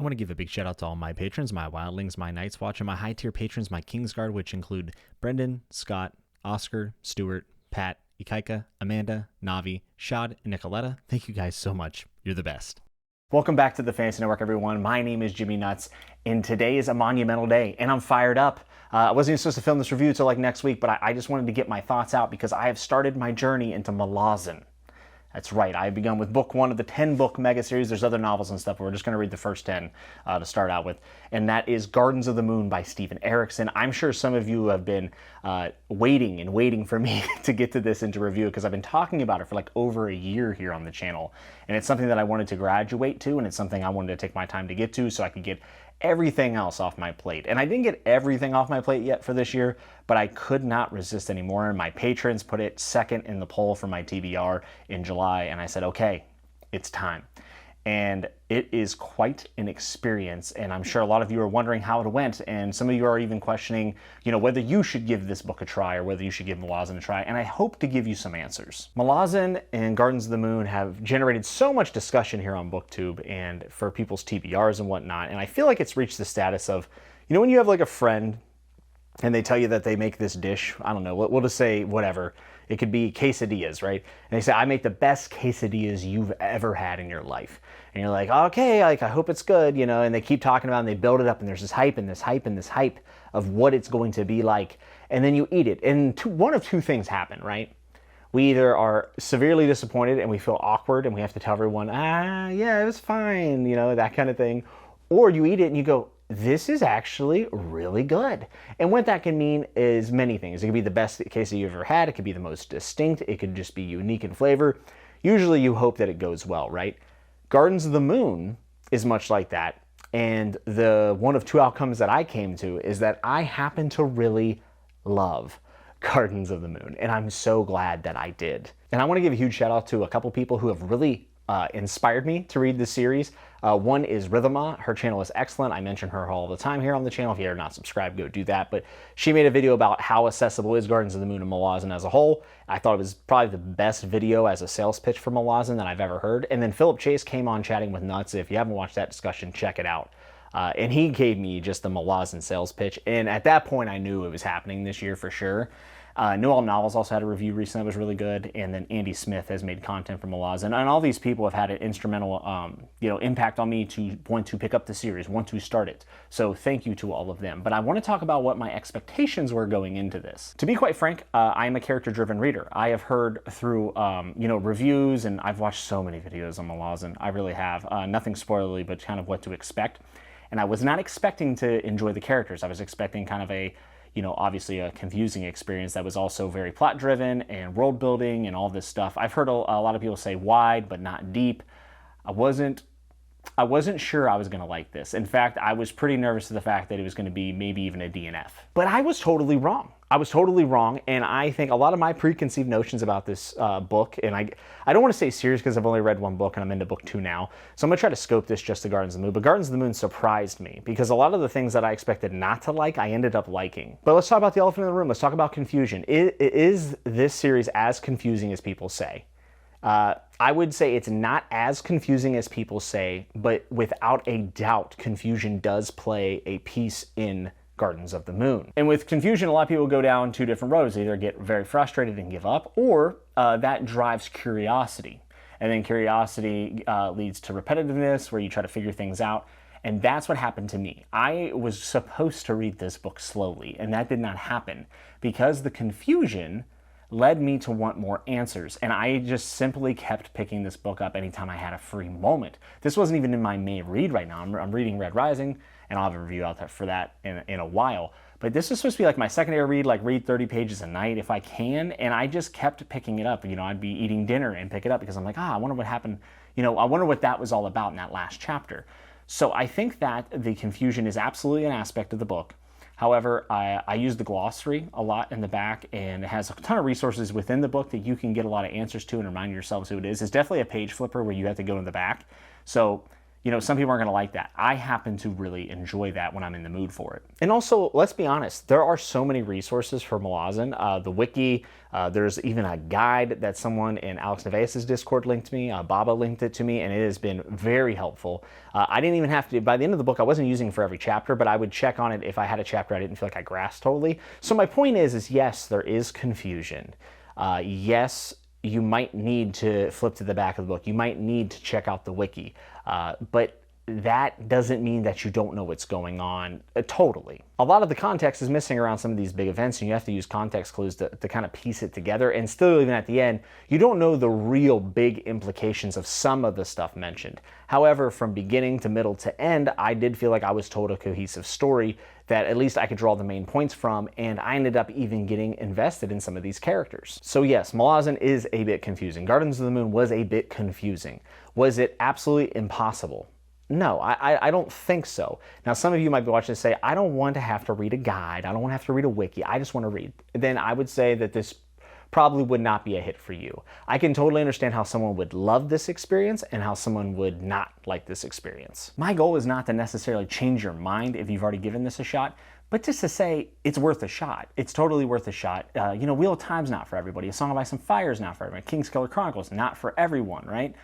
I want to give a big shout out to all my patrons, my wildlings, my Night's Watch, and my high tier patrons, my Kingsguard, which include Brendan, Scott, Oscar, Stuart, Pat, Ikaika, Amanda, Navi, Shad, and Nicoletta. Thank you guys so much. You're the best. Welcome back to the Fantasy Network, everyone. My name is Jimmy Nuts, and today is a monumental day, and I'm fired up. I wasn't even supposed to film this review until like next week, but I just wanted to get my thoughts out because I have started my journey into Malazan. That's right, I've begun with book 1 of the 10-book mega series. There's other novels and stuff, but we're just going to read the first 10 to start out with. And that is Gardens of the Moon by Steven Erikson. I'm sure some of you have been waiting for me to get to this into review because I've been talking about it for like over a year here on the channel. And it's something that I wanted to graduate to, and it's something I wanted to take my time to get to so I could get everything else off my plate. And I didn't get everything off my plate yet for this year, but I could not resist anymore. My patrons put it second in the poll for my TBR in July, and I said, okay, it's time. And it is quite an experience, and I'm sure a lot of you are wondering how it went, and some of you are even questioning, whether you should give this book a try or whether you should give Malazan a try, and I hope to give you some answers. Malazan and Gardens of the Moon have generated so much discussion here on BookTube and for people's TBRs and whatnot, and I feel like it's reached the status of, when you have like a friend and they tell you that they make this dish, I don't know, we'll just say whatever. It could be quesadillas, right? And they say, I make the best quesadillas you've ever had in your life. And you're like, okay, I hope it's good, and they keep talking about it and they build it up and there's this hype and this hype and this hype of what it's going to be like. And then you eat it. And one of two things happen, right? We either are severely disappointed and we feel awkward and we have to tell everyone, yeah, it was fine, that kind of thing. Or you eat it and you go, this is actually really good. And what that can mean is many things. It could be the best quesadilla you've ever had. It could be the most distinct. It could just be unique in flavor. Usually you hope that it goes well, right? Gardens of the Moon is much like that. And the one of two outcomes that I came to is that I happen to really love Gardens of the Moon. And I'm so glad that I did. And I want to give a huge shout out to a couple people who have really inspired me to read this series. One is Rhythma. Her channel is excellent. I mention her all the time here on the channel. If you're not subscribed, go do that. But she made a video about how accessible is Gardens of the Moon and Malazan as a whole. I thought it was probably the best video as a sales pitch for Malazan that I've ever heard. And then Philip Chase came on Chatting with Nuts. If you haven't watched that discussion, check it out. And he gave me just the Malazan sales pitch. And at that point, I knew it was happening this year for sure. Noel Novels also had a review recently that was really good, and then Andy Smith has made content for Malazan, and all these people have had an instrumental, impact on me to want to pick up the series, want to start it. So thank you to all of them. But I want to talk about what my expectations were going into this. To be quite frank, I'm a character-driven reader. I have heard through, reviews, and I've watched so many videos on Malazan. I really have. Nothing spoilerly, but kind of what to expect. And I was not expecting to enjoy the characters. I was expecting kind of a obviously a confusing experience that was also very plot driven and world building and all this stuff. I've heard a lot of people say wide but not deep. I wasn't sure I was going to like this. In fact, I was pretty nervous to the fact that it was going to be maybe even a DNF. But I was totally wrong. And I think a lot of my preconceived notions about this book, and I don't want to say series because I've only read one book and I'm into book 2 now, so I'm going to try to scope this just to Gardens of the Moon. But Gardens of the Moon surprised me because a lot of the things that I expected not to like, I ended up liking. But let's talk about the elephant in the room. Let's talk about confusion. Is this series as confusing as people say? I would say it's not as confusing as people say, but without a doubt, confusion does play a piece in Gardens of the Moon. And with confusion, a lot of people go down 2 different roads. They either get very frustrated and give up, or that drives curiosity. And then curiosity leads to repetitiveness, where you try to figure things out. And that's what happened to me. I was supposed to read this book slowly, and that did not happen because the confusion led me to want more answers. And I just simply kept picking this book up anytime I had a free moment. This wasn't even in my main read right now. I'm reading Red Rising, and I'll have a review out there for that in a while. But this is supposed to be like my secondary read, like read 30 pages a night if I can. And I just kept picking it up. I'd be eating dinner and pick it up because I'm like, I wonder what happened. I wonder what that was all about in that last chapter. So I think that the confusion is absolutely an aspect of the book. However, I use the glossary a lot in the back, and it has a ton of resources within the book that you can get a lot of answers to and remind yourselves who it is. It's definitely a page flipper where you have to go in the back. So You know, some people aren't going to like that. I happen to really enjoy that when I'm in the mood for it. And also, let's be honest, there are so many resources for Malazan. The wiki, there's even a guide that someone in Alex Nevaez's Discord linked to me. Baba linked it to me, and it has been very helpful. I didn't even have to, by the end of the book, I wasn't using it for every chapter, but I would check on it if I had a chapter I didn't feel like I grasped totally. So my point is yes, there is confusion. Yes, you might need to flip to the back of the book. You might need to check out the wiki. But that doesn't mean that you don't know what's going on totally. A lot of the context is missing around some of these big events, and you have to use context clues to kind of piece it together. And still, even at the end, you don't know the real big implications of some of the stuff mentioned. However, from beginning to middle to end, I did feel like I was told a cohesive story that at least I could draw the main points from, and I ended up even getting invested in some of these characters. So yes, Malazan is a bit confusing. Gardens of the Moon was a bit confusing. Was it absolutely impossible? No, I don't think so. Now, some of you might be watching and say, I don't want to have to read a guide. I don't want to have to read a wiki. I just want to read. Then I would say that this probably would not be a hit for you. I can totally understand how someone would love this experience and how someone would not like this experience. My goal is not to necessarily change your mind if you've already given this a shot, but just to say it's worth a shot. It's totally worth a shot. You know, Wheel of Time's not for everybody. A Song of Ice and Fire is not for everybody. Kingskiller Chronicles, not for everyone, right?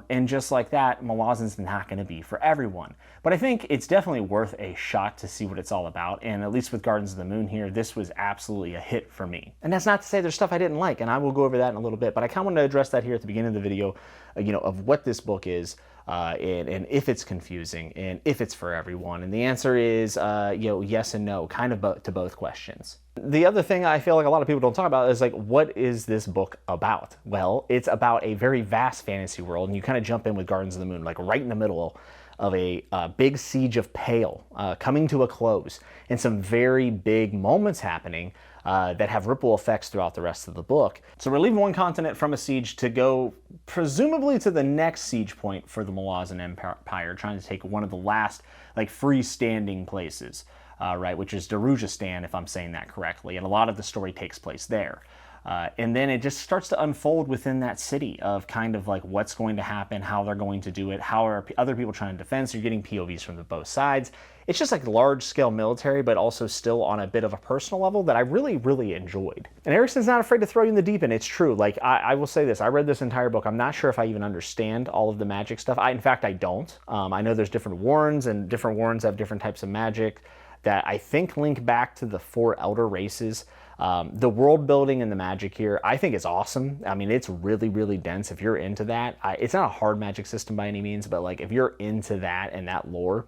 And just like that, Malazan's not going to be for everyone. But I think it's definitely worth a shot to see what it's all about. And at least with Gardens of the Moon here, this was absolutely a hit for me. And that's not to say there's stuff I didn't like, and I will go over that in a little bit. But I kind of wanted to address that here at the beginning of the video, you know, of what this book is, and if it's confusing, and if it's for everyone. And the answer is, you know, yes and no, kind of to both questions. The other thing I feel like a lot of people don't talk about is, like, what is this book about? Well, it's about a very vast fantasy world, and you kind of jump in with Gardens of the Moon, like right in the middle of a big siege of Pale coming to a close, and some very big moments happening that have ripple effects throughout the rest of the book. So we're leaving one continent from a siege to go presumably to the next siege point for the Malazan Empire, trying to take one of the last, like, freestanding places. Right, which is Darujistan, if I'm saying that correctly, and a lot of the story takes place there. And then it just starts to unfold within that city of kind of like what's going to happen, how they're going to do it, how are other people trying to defend, so you're getting POVs from both sides. It's just like large-scale military, but also still on a bit of a personal level that I really, really enjoyed. And Erikson's not afraid to throw you in the deep end. It's true. Like, I will say this. I read this entire book. I'm not sure if I even understand all of the magic stuff. In fact, I don't. I know there's different warrens, and different warrens have different types of magic that I think link back to the 4 elder races. The world building and the magic here, I think, is awesome. I mean, it's really, really dense if you're into that. It's not a hard magic system by any means, but like if you're into that and that lore,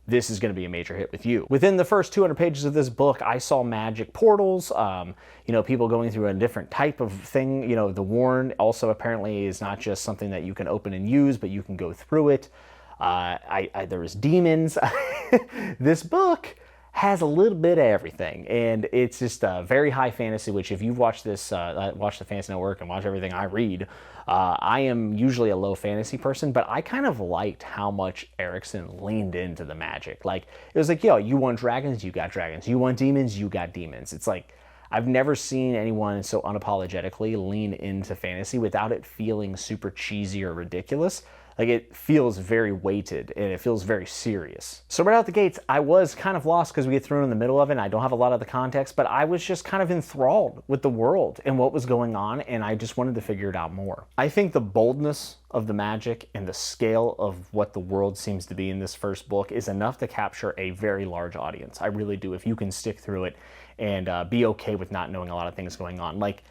this is going to be a major hit with you. Within the first 200 pages of this book, I saw magic portals, you know, people going through a different type of thing. You know, the Warren also apparently is not just something that you can open and use, but you can go through it. There was demons. This book has a little bit of everything, and it's just very high fantasy, which if you've watched this, watch the Fantasy Network and watch everything I read, I am usually a low fantasy person, but I kind of liked how much Erikson leaned into the magic. Like, it was like, yo, you want dragons, you got dragons. You want demons, you got demons. It's like, I've never seen anyone so unapologetically lean into fantasy without it feeling super cheesy or ridiculous. Like, it feels very weighted and it feels very serious. So right out the gates, I was kind of lost because we get thrown in the middle of it and I don't have a lot of the context, but I was just kind of enthralled with the world and what was going on, and I just wanted to figure it out more. I think the boldness of the magic and the scale of what the world seems to be in this first book is enough to capture a very large audience. I really do, if you can stick through it and be okay with not knowing a lot of things going on. Like,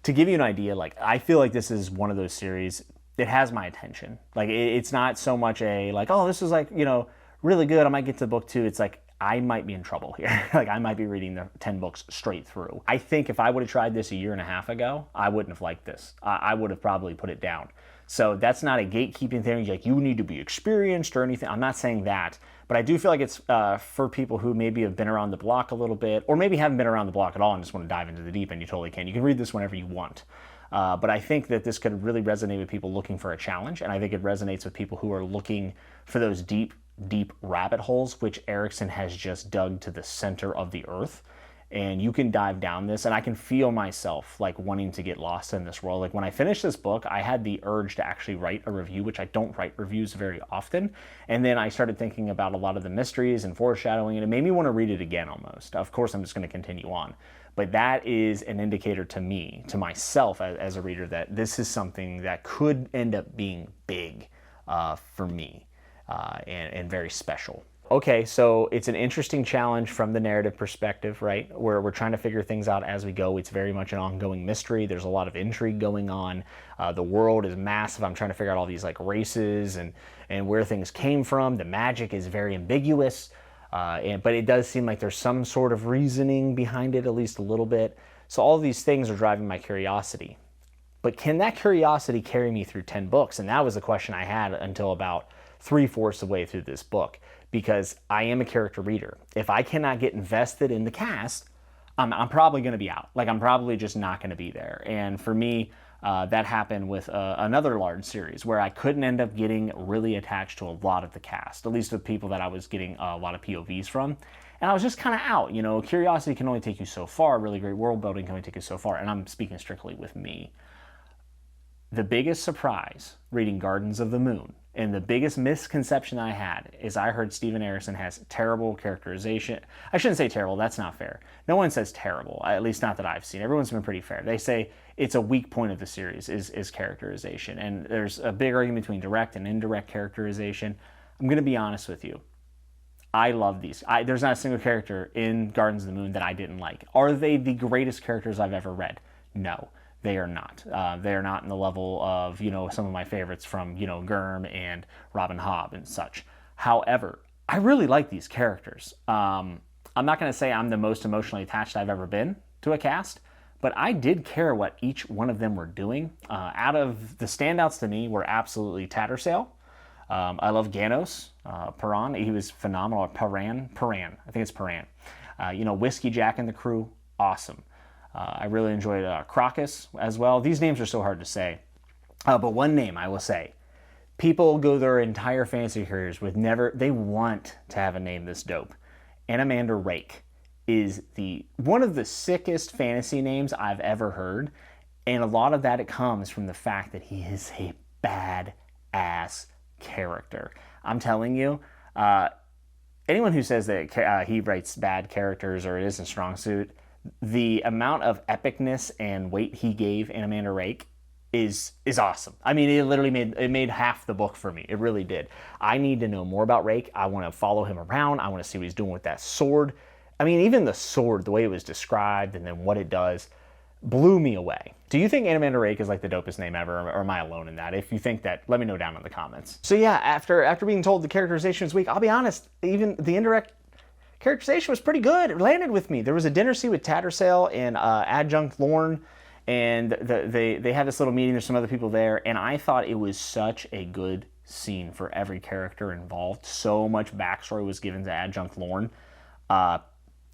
to give you an idea, like, I feel like this is one of those series it has my attention. Like, it's not so much a like, oh, this is like, you know, really good, I might get to book 2. It's like, I might be in trouble here. Like, I might be reading the 10 books straight through. I think if I would have tried this a year and a half ago, I wouldn't have liked this. I would have probably put it down. So that's not a gatekeeping thing. Like, you need to be experienced or anything. I'm not saying that, but I do feel like it's for people who maybe have been around the block a little bit, or maybe haven't been around the block at all and just want to dive into the deep end. You totally can. You can read this whenever you want. But I think that this could really resonate with people looking for a challenge, and I think it resonates with people who are looking for those deep, deep rabbit holes, which Erikson has just dug to the center of the earth. and you can dive down this, and I can feel myself like wanting to get lost in this world. Like when I finished this book, I had the urge to actually write a review, which I don't write reviews very often. And then I started thinking about a lot of the mysteries and foreshadowing, and it made me want to read it again almost. Of course, I'm just going to continue on. But that is an indicator to me, to myself as a reader, that this is something that could end up being big for me and very special. Okay, so it's an interesting challenge from the narrative perspective, right? Where we're trying to figure things out as we go. It's very much an ongoing mystery. There's a lot of intrigue going on. The world is massive. I'm trying to figure out all these like races and where things came from. The magic is very ambiguous, but it does seem like there's some sort of reasoning behind it, at least a little bit. So all of these things are driving my curiosity. But can that curiosity carry me through 10 books? And that was the question I had until about 3/4 of the way through this book, because I am a character reader. If I cannot get invested in the cast, I'm probably going to be out. Like, I'm probably just not going to be there. And for me, that happened with another large series where I couldn't end up getting really attached to a lot of the cast, at least the people that I was getting a lot of POVs from. And I was just kind of out. You know, curiosity can only take you so far. Really great world building can only take you so far. And I'm speaking strictly with me. The biggest surprise reading Gardens of the Moon, and the biggest misconception I had, is I heard Steven Erikson has terrible characterization. I shouldn't say terrible, that's not fair. No one says terrible, at least not that I've seen. Everyone's been pretty fair. They say it's a weak point of the series is characterization. And there's a big argument between direct and indirect characterization. I'm going to be honest with you. I love these. There's not a single character in Gardens of the Moon that I didn't like. Are they the greatest characters I've ever read? No. They are not. They are not in the level of, some of my favorites from, Gurm and Robin Hobb and such. However, I really like these characters. I'm not going to say I'm the most emotionally attached I've ever been to a cast, but I did care what each one of them were doing. Out of the standouts to me were absolutely Tattersail. I love Ganos, Paran. He was phenomenal. Paran. I think it's Paran. Whiskey Jack and the crew, awesome. I really enjoyed Crocus as well. These names are so hard to say. But one name I will say. People go their entire fantasy careers with they want to have a name this dope. Anamander Rake is one of the sickest fantasy names I've ever heard. And a lot of that, it comes from the fact that he is a bad-ass character. I'm telling you, anyone who says that he writes bad characters or it isn't strong suit, the amount of epicness and weight he gave Anamander Rake is awesome. I mean, it literally made half the book for me. It really did. I need to know more about Rake. I want to follow him around. I want to see what he's doing with that sword. I mean, even the sword, the way it was described and then what it does, blew me away. Do you think Anamander Rake is like the dopest name ever, or am I alone in that? If you think that, let me know down in the comments. So yeah, after being told the characterization was weak, I'll be honest, even the indirect characterization was pretty good. It landed with me. There was a dinner scene with Tattersail and Adjunct Lorne, and they had this little meeting. There's some other people there, and I thought it was such a good scene for every character involved. So much backstory was given to Adjunct Lorne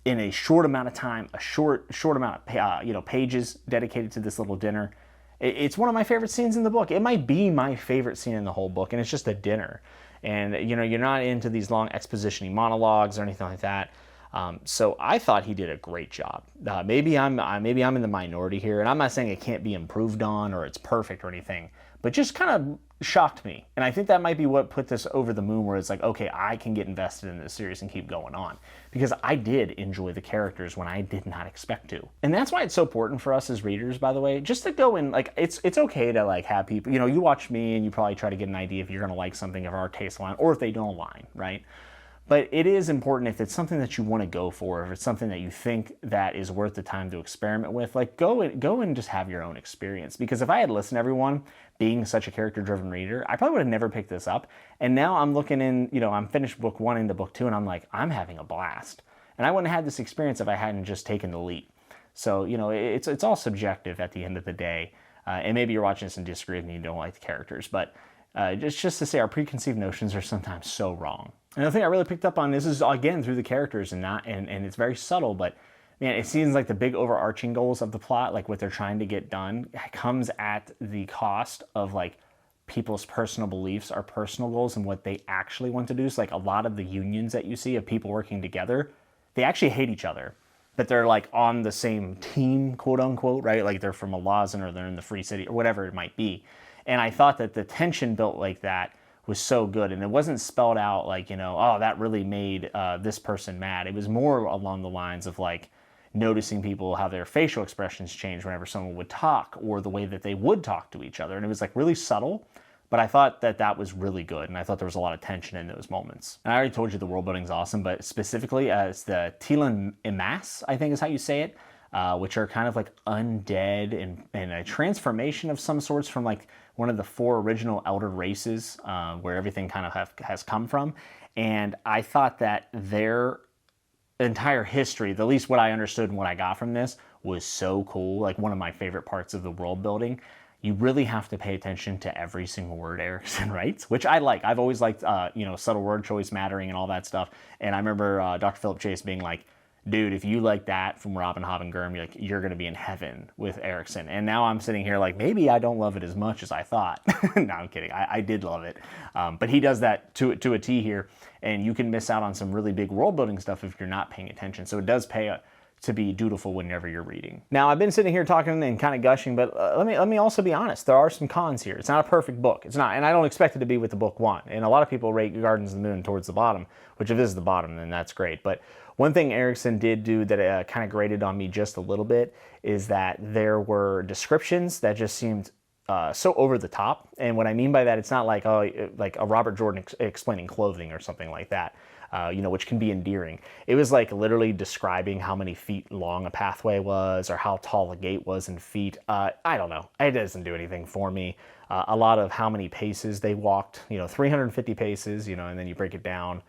in a short amount of time, a short amount of pages dedicated to this little dinner. It's one of my favorite scenes in the book. It might be my favorite scene in the whole book, and it's just a dinner. And, you're not into these long exposition-y monologues or anything like that. So I thought he did a great job. Maybe I'm in the minority here, and I'm not saying it can't be improved on or it's perfect or anything, but just kind of shocked me. And I think that might be what put this over the moon, where it's like, okay, I can get invested in this series and keep going on, because I did enjoy the characters when I did not expect to. And that's why it's so important for us as readers, by the way, just to go in, like, it's okay to like have people, you watch me and you probably try to get an idea if you're going to like something, if our tastes align or if they don't align, right? But it is important, if it's something that you want to go for, if it's something that you think that is worth the time to experiment with, like go and just have your own experience. Because if I had listened to everyone, being such a character-driven reader, I probably would have never picked this up. And now I'm looking in, I'm finished book 1 into book 2, and I'm like, I'm having a blast. And I wouldn't have had this experience if I hadn't just taken the leap. So, it's all subjective at the end of the day. And maybe you're watching this and disagree with me and don't like the characters, but just to say, our preconceived notions are sometimes so wrong. Another thing I really picked up on, this is again through the characters and it's very subtle, but man, it seems like the big overarching goals of the plot, like what they're trying to get done, comes at the cost of like people's personal beliefs, our personal goals, and what they actually want to do. So like a lot of the unions that you see of people working together, they actually hate each other. but they're like on the same team, quote unquote, right? Like they're from Malazan or they're in the Free City or whatever it might be. And I thought that the tension built like that was so good, and it wasn't spelled out like, oh, that really made this person mad. It was more along the lines of like noticing people, how their facial expressions changed whenever someone would talk, or the way that they would talk to each other. And it was like really subtle, but I thought that that was really good, and I thought there was a lot of tension in those moments. And I already told you the world building's awesome, but specifically as the Tilan Imas, I think is how you say it, which are kind of like undead and a transformation of some sorts from like one of the 4 original Elder races, where everything kind of has come from. And I thought that their entire history, at least what I understood and what I got from this, was so cool. Like one of my favorite parts of the world building. You really have to pay attention to every single word Erikson writes, which I like. I've always liked, subtle word choice mattering and all that stuff. And I remember Dr. Philip Chase being like, dude, if you like that from Robin Hobb and Gurm, you're going to be in heaven with Erikson. And now I'm sitting here like, maybe I don't love it as much as I thought. No, I'm kidding. I did love it. But he does that to a T here, and you can miss out on some really big world building stuff if you're not paying attention. So it does pay to be dutiful whenever you're reading. Now, I've been sitting here talking and kind of gushing, but let me also be honest. There are some cons here. It's not a perfect book. It's not, and I don't expect it to be with the book one. And a lot of people rate Gardens of the Moon towards the bottom, which if this is the bottom, then that's great. But one thing Erikson did do that kind of grated on me just a little bit is that there were descriptions that just seemed so over the top. And what I mean by that, it's not like like a Robert Jordan explaining clothing or something like that. Which can be endearing. It was like literally describing how many feet long a pathway was or how tall a gate was in feet. I don't know. It doesn't do anything for me. A lot of how many paces they walked, 350 paces, and then you break it down,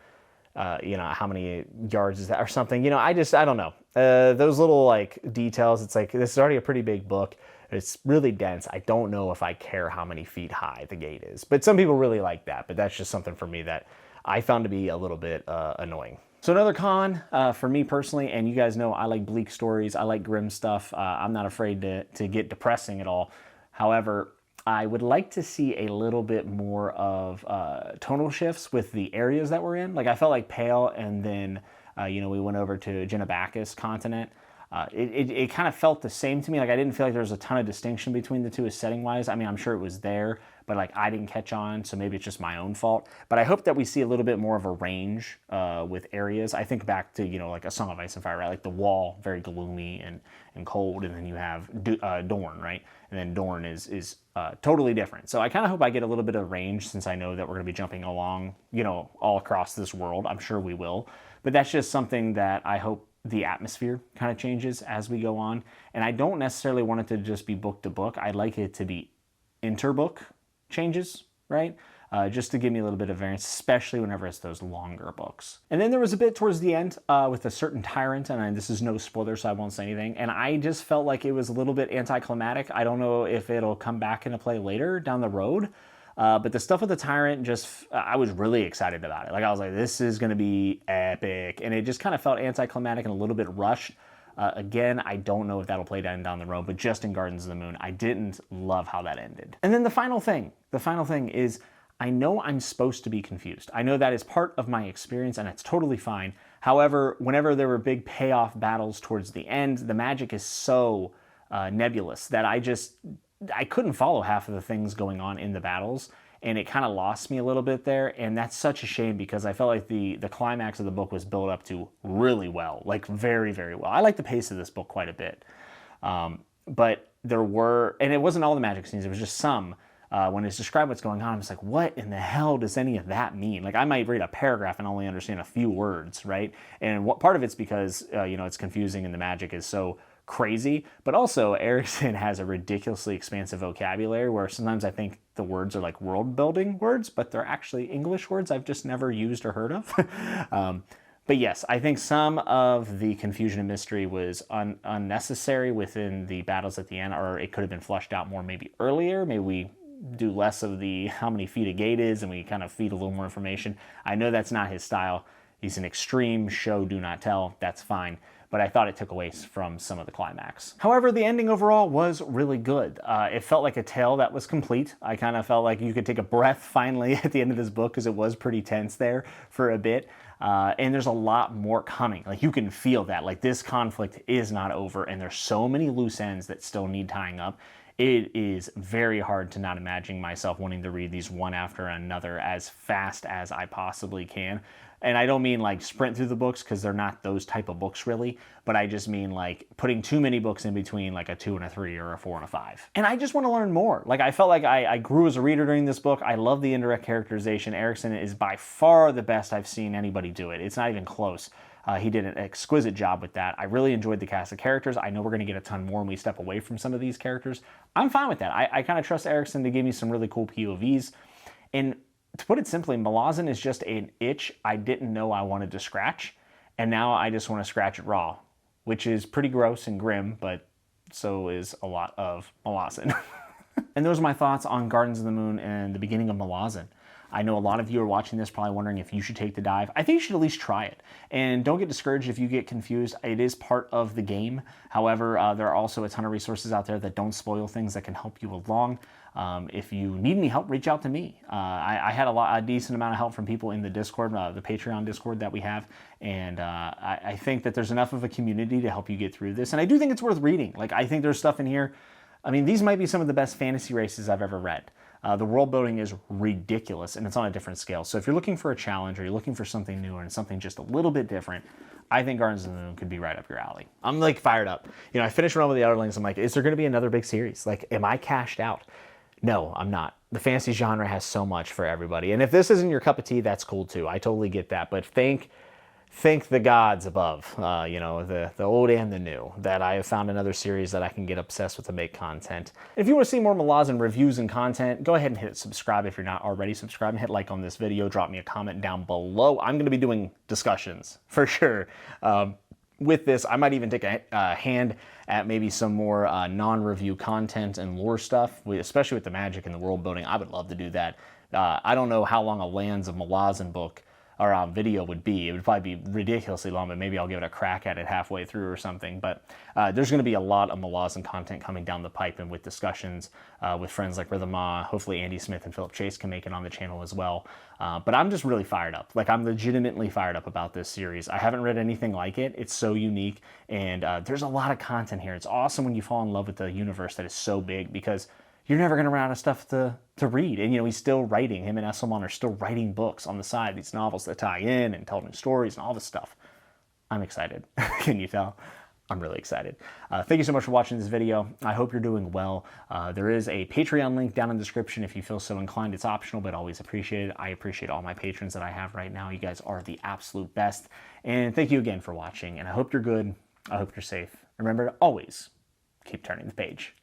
how many yards is that or something. I don't know. Those little like details, it's like, this is already a pretty big book. It's really dense. I don't know if I care how many feet high the gate is, but some people really like that. But that's just something for me that I found to be a little bit annoying. So another con for me personally, and you guys know I like bleak stories, I like grim stuff. I'm not afraid to get depressing at all. However, I would like to see a little bit more of tonal shifts with the areas that we're in. Like I felt like Pale, and then we went over to Genebacus continent. It kind of felt the same to me. Like I didn't feel like there was a ton of distinction between the two as setting wise. I mean, I'm sure it was there, but like I didn't catch on, so maybe it's just my own fault. But I hope that we see a little bit more of a range with areas. I think back to like A Song of Ice and Fire, right? Like the Wall, very gloomy and cold, and then you have Dorne, right? And then Dorne is totally different. So I kind of hope I get a little bit of range, since I know that we're going to be jumping along, all across this world. I'm sure we will, but that's just something that I hope the atmosphere kind of changes as we go on. And I don't necessarily want it to just be book to book. I'd like it to be interbook changes, right? Just to give me a little bit of variance, especially whenever it's those longer books. And then there was a bit towards the end with a certain tyrant, and this is no spoiler, so I won't say anything. And I just felt like it was a little bit anticlimactic. I don't know if it'll come back into play later down the road. But the stuff with the tyrant, I was really excited about it. Like I was like, this is going to be epic. And it just kind of felt anticlimactic and a little bit rushed. Again, I don't know if that'll play down the road, but just in Gardens of the Moon, I didn't love how that ended. And then the final thing is, I know I'm supposed to be confused. I know that is part of my experience, and it's totally fine. However, whenever there were big payoff battles towards the end, the magic is so nebulous that I couldn't follow half of the things going on in the battles, and it kind of lost me a little bit there, and that's such a shame because I felt like the climax of the book was built up to really well, like very, very well. I like the pace of this book quite a bit, but there were, and it wasn't all the magic scenes, it was just some. When it's described what's going on, I'm just like, what in the hell does any of that mean? Like I might read a paragraph and only understand a few words, right? And what part of it's because, it's confusing and the magic is so crazy, but also Erikson has a ridiculously expansive vocabulary where sometimes I think the words are like world building words, but they're actually English words I've just never used or heard of. But yes, I think some of the confusion and mystery was unnecessary within the battles at the end, or it could have been fleshed out more maybe earlier. Maybe we do less of the how many feet a gate is and we kind of feed a little more information. I know that's not his style. He's an extreme show, do not tell. That's fine. but I thought it took away from some of the climax. However, the ending overall was really good. It felt like a tale that was complete. I kind of felt like you could take a breath finally at the end of this book because it was pretty tense there for a bit. And there's a lot more coming. Like, you can feel that. Like, this conflict is not over, and there's so many loose ends that still need tying up. It is very hard to not imagine myself wanting to read these one after another as fast as I possibly can. And I don't mean like sprint through the books, because they're not those type of books really, but I just mean like putting too many books in between, like a 2 and a 3 or a 4 and a 5. And I just want to learn more. Like, I felt like I grew as a reader during this book. I love the indirect characterization. Erikson is by far the best I've seen anybody do it. It's not even close. He did an exquisite job with that. I really enjoyed the cast of characters. I know we're going to get a ton more when we step away from some of these characters. I'm fine with that. I kind of trust Erikson to give me some really cool POVs. And to put it simply, Malazan is just an itch I didn't know I wanted to scratch, and now I just want to scratch it raw, which is pretty gross and grim, but so is a lot of Malazan. And those are my thoughts on Gardens of the Moon and the beginning of Malazan. I know a lot of you are watching this probably wondering if you should take the dive. I think you should at least try it. And don't get discouraged if you get confused. It is part of the game. However, there are also a ton of resources out there that don't spoil things that can help you along. If you need any help, reach out to me. I had a decent amount of help from people in the Discord, the Patreon Discord that we have. And I think that there's enough of a community to help you get through this. And I do think it's worth reading. Like, I think there's stuff in here. I mean, these might be some of the best fantasy races I've ever read. The world building is ridiculous, and it's on a different scale. So if you're looking for a challenge, or you're looking for something new and something just a little bit different, I think Gardens of the Moon could be right up your alley. I'm like fired up. You know, I finished Realm of the Outerlings. I'm like, is there going to be another big series? Like, am I cashed out? No, I'm not. The fantasy genre has so much for everybody. And if this isn't your cup of tea, that's cool too. I totally get that. But thank the gods above, you know, the old and the new, that I have found another series that I can get obsessed with to make content. If you want to see more Malazan reviews and content, go ahead and hit subscribe if you're not already subscribed, and hit like on this video. Drop me a comment down below. I'm going to be doing discussions for sure. With this, I might even take a hand at maybe some more non-review content and lore stuff, especially with the magic and the world building. I would love to do that. I don't know how long a Lands of Malazan book or video would be. It would probably be ridiculously long, but maybe I'll give it a crack at it halfway through or something. But there's going to be a lot of Malazan content coming down the pipe, and with discussions with friends like Rhythm Ma. Hopefully Andy Smith and Philip Chase can make it on the channel as well. But I'm just really fired up. Like, I'm legitimately fired up about this series. I haven't read anything like it. It's so unique, and there's a lot of content here. It's awesome when you fall in love with the universe that is so big, because you're never going to run out of stuff to read. And, you know, he's still writing. Him and Esselman are still writing books on the side, these novels that tie in and tell new stories and all this stuff. I'm excited. Can you tell? I'm really excited. Thank you so much for watching this video. I hope you're doing well. There is a Patreon link down in the description if you feel so inclined. It's optional, but always appreciated. I appreciate all my patrons that I have right now. You guys are the absolute best. And thank you again for watching. And I hope you're good. I hope you're safe. Remember to always keep turning the page.